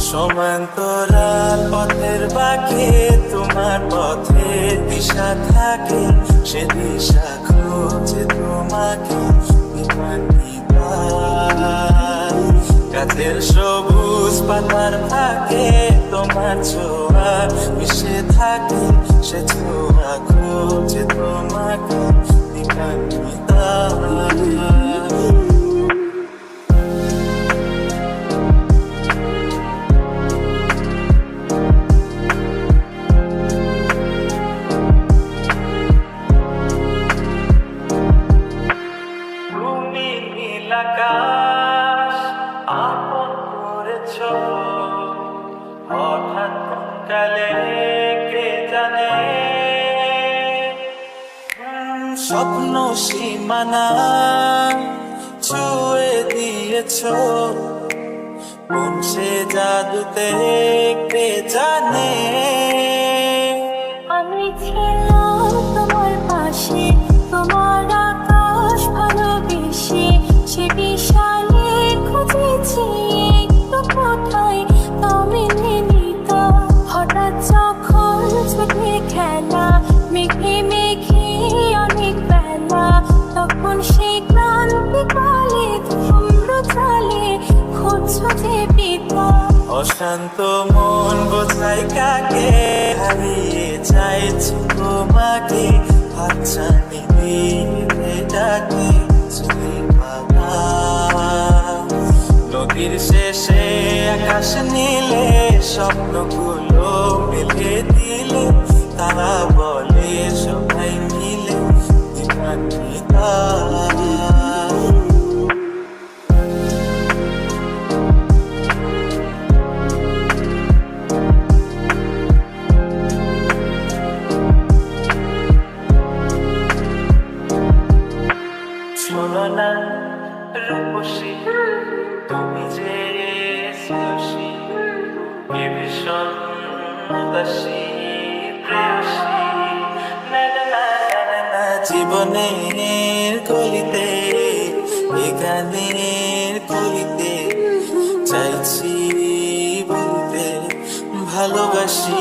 সমান্তরাল পথের বাঁকে তোমার পথে দিশা থাকে, সে দিশা খোঁজে তোমাকে গাছের সবুজ পাতার ফাঁকে তোমার ছোঁয়া মিশে থাকে, সে ছোঁয়া খোঁজে তোমাকে আকাশ আপন করেছ হঠাৎ কালে কে জানে, স্বপ্ন সীমানা ছুঁয়ে দিয়েছ কোন সে জাদুতে কে জানে। আমি ছিলাম তোমার পাশে, তোমার আকাশ ভালোবেসে, সে বিশালে খুঁজেছি একটু কোথায় তুমি নিত। হঠাৎ যখন ছুটে খেলা মেঘে মেঘে অনেক বেলা, তখন সেই ক্লান্তি কালে তোমরা চলে খুঁজছো যে পিতা। অশান্ত মন বোঝাই কাকে হারিয়ে যাইছি তোমাকে, হাতছানি দিয়ে ডাকে নদীর শেষে আকাশ নীলে স্বপ্নগুলো মেলে দিলে, তারা বলে সবাই মিলে দিবান্বিতা। শোনো না রূপসী, তুমি যে শ্রেয়সী, এ ভীষণ উদাসী প্রেয়সী, জীবনের কলিতে এ গানের কলিতে চাইছি বলতে ভালোবাসি।